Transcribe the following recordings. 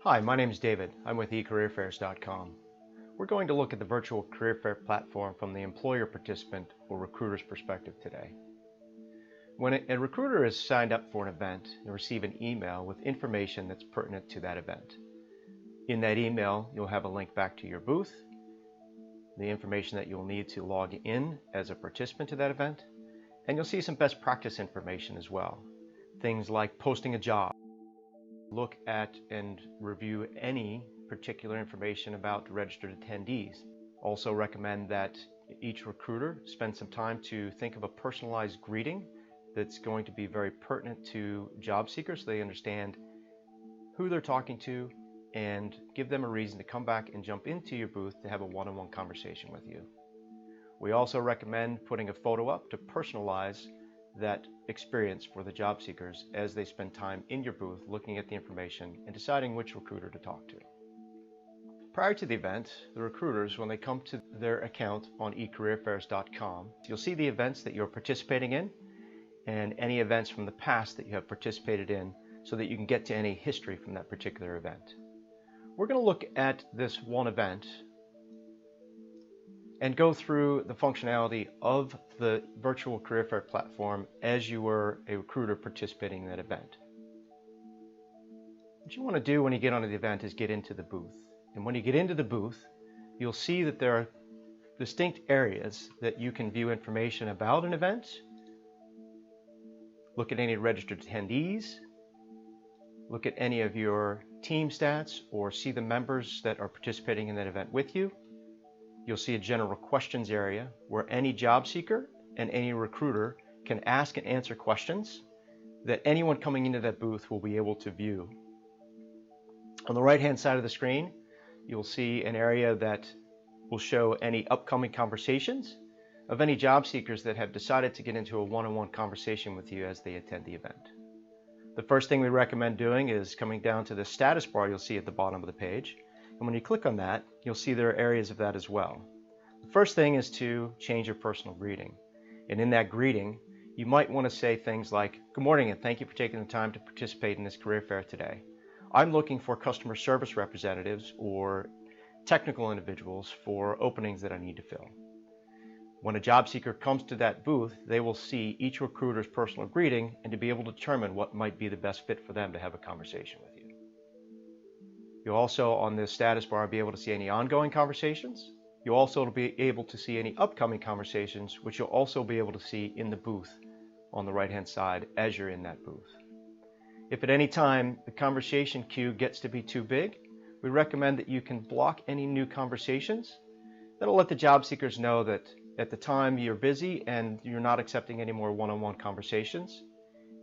Hi, my name is David. I'm with eCareerFairs.com. We're going to look at the virtual career fair platform from the employer participant or recruiter's perspective today. When a recruiter is signed up for an event, you'll receive an email with information that's pertinent to that event. In that email, you'll have a link back to your booth, the information that you'll need to log in as a participant to that event, and you'll see some best practice information as well. Things like posting a job. Look at and review any particular information about registered attendees. Also recommend that each recruiter spend some time to think of a personalized greeting that's going to be very pertinent to job seekers so they understand who they're talking to and give them a reason to come back and jump into your booth to have a one-on-one conversation with you. We also recommend putting a photo up to personalize that experience for the job seekers as they spend time in your booth looking at the information and deciding which recruiter to talk to. Prior to the event, the recruiters, when they come to their account on eCareerFairs.com, you'll see the events that you're participating in and any events from the past that you have participated in so that you can get to any history from that particular event. We're going to look at this one event and go through the functionality of the virtual career fair platform as you were a recruiter participating in that event. What you want to do when you get onto the event is get into the booth. And when you get into the booth, you'll see that there are distinct areas that you can view information about an event, look at any registered attendees, look at any of your team stats, or see the members that are participating in that event with you. You'll see a general questions area where any job seeker and any recruiter can ask and answer questions that anyone coming into that booth will be able to view. On the right-hand side of the screen, you'll see an area that will show any upcoming conversations of any job seekers that have decided to get into a one-on-one conversation with you as they attend the event. The first thing we recommend doing is coming down to the status bar you'll see at the bottom of the page. And when you click on that, you'll see there are areas of that as well. The first thing is to change your personal greeting. And in that greeting, you might want to say things like, "Good morning and thank you for taking the time to participate in this career fair today. I'm looking for customer service representatives or technical individuals for openings that I need to fill." When a job seeker comes to that booth, they will see each recruiter's personal greeting and to be able to determine what might be the best fit for them to have a conversation with you. You'll also, on this status bar, be able to see any ongoing conversations. You'll also be able to see any upcoming conversations, which you'll also be able to see in the booth on the right-hand side as you're in that booth. If at any time the conversation queue gets to be too big, we recommend that you can block any new conversations. That'll let the job seekers know that at the time you're busy and you're not accepting any more one-on-one conversations.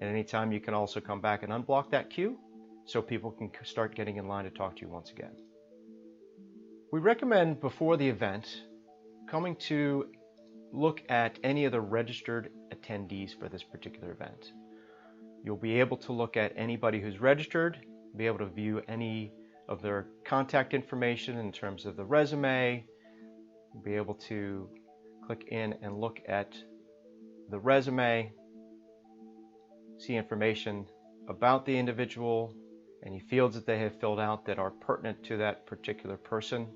At any time you can also come back and unblock that queue so people can start getting in line to talk to you once again. We recommend before the event coming to look at any of the registered attendees for this particular event. You'll be able to look at anybody who's registered, be able to view any of their contact information in terms of the resume, be able to click in and look at the resume, see information about the individual, any fields that they have filled out that are pertinent to that particular person.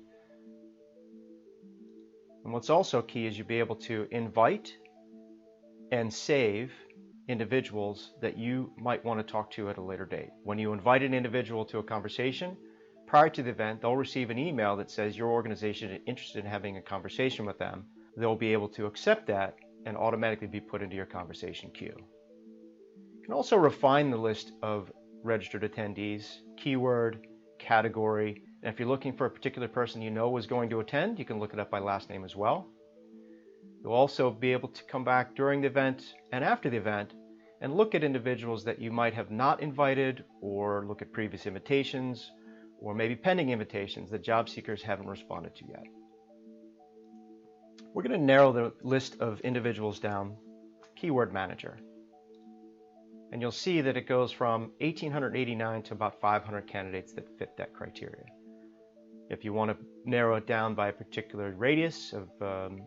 And what's also key is you'll be able to invite and save individuals that you might want to talk to at a later date. When you invite an individual to a conversation, prior to the event, they'll receive an email that says your organization is interested in having a conversation with them. They'll be able to accept that and automatically be put into your conversation queue. You can also refine the list of registered attendees, keyword, category, and if you're looking for a particular person you know is going to attend, you can look it up by last name as well. You'll also be able to come back during the event and after the event and look at individuals that you might have not invited, or look at previous invitations, or maybe pending invitations that job seekers haven't responded to yet. We're going to narrow the list of individuals down, keyword manager. And you'll see that it goes from 1,889 to about 500 candidates that fit that criteria. If you want to narrow it down by a particular radius of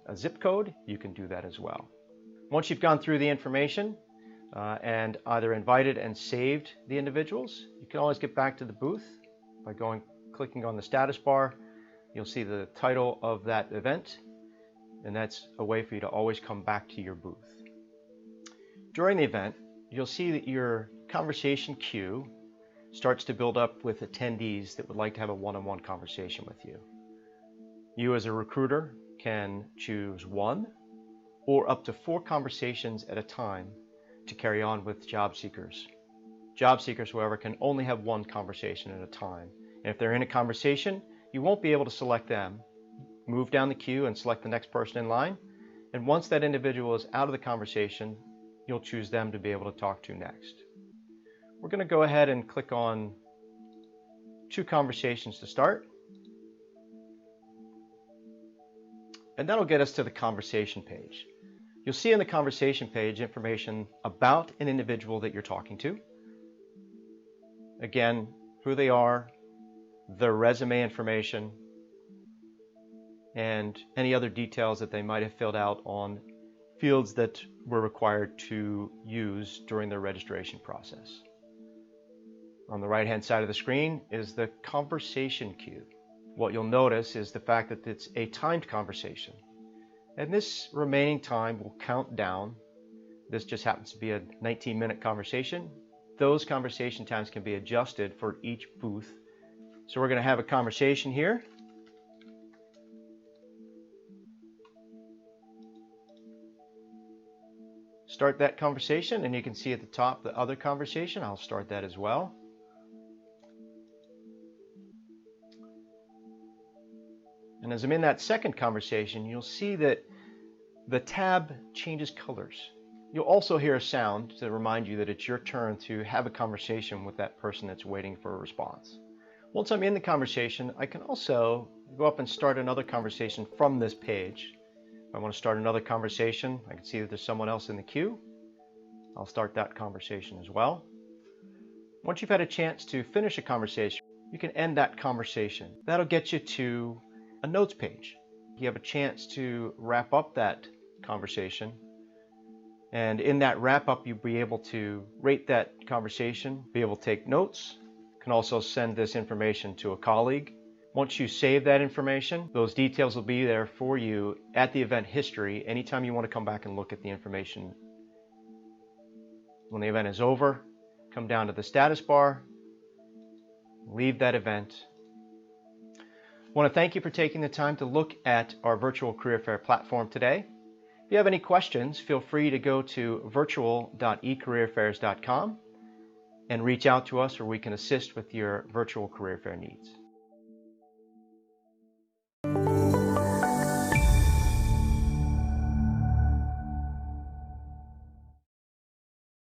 a zip code, you can do that as well. Once you've gone through the information and either invited and saved the individuals, you can always get back to the booth, By clicking on the status bar, you'll see the title of that event, and that's a way for you to always come back to your booth. During the event, you'll see that your conversation queue starts to build up with attendees that would like to have a one-on-one conversation with you. You as a recruiter can choose 1 or up to 4 conversations at a time to carry on with job seekers. Job seekers, however, can only have 1 conversation at a time. And if they're in a conversation, you won't be able to select them. Move down the queue and select the next person in line. And once that individual is out of the conversation, you'll choose them to be able to talk to next. We're going to go ahead and click on 2 conversations to start. And that'll get us to the conversation page. You'll see on the conversation page information about an individual that you're talking to. Again, who they are, their resume information, and any other details that they might have filled out on fields that were required to use during their registration process. On the right-hand side of the screen is the conversation queue. What you'll notice is the fact that it's a timed conversation. And this remaining time will count down. This just happens to be a 19-minute conversation. Those conversation times can be adjusted for each booth. So we're going to have a conversation here. Start that conversation, and you can see at the top the other conversation. I'll start that as well. And as I'm in that second conversation, you'll see that the tab changes colors. You'll also hear a sound to remind you that it's your turn to have a conversation with that person that's waiting for a response. Once I'm in the conversation, I can also go up and start another conversation from this page. If I want to start another conversation, I can see that there's someone else in the queue. I'll start that conversation as well. Once you've had a chance to finish a conversation, you can end that conversation. That'll get you to a notes page. You have a chance to wrap up that conversation. And in that wrap up, you'll be able to rate that conversation, be able to take notes. You can also send this information to a colleague. Once you save that information, those details will be there for you at the event history anytime you want to come back and look at the information. When the event is over, come down to the status bar, leave that event. I want to thank you for taking the time to look at our virtual career fair platform today. If you have any questions, feel free to go to virtual.ecareerfairs.com and reach out to us where we can assist with your virtual career fair needs.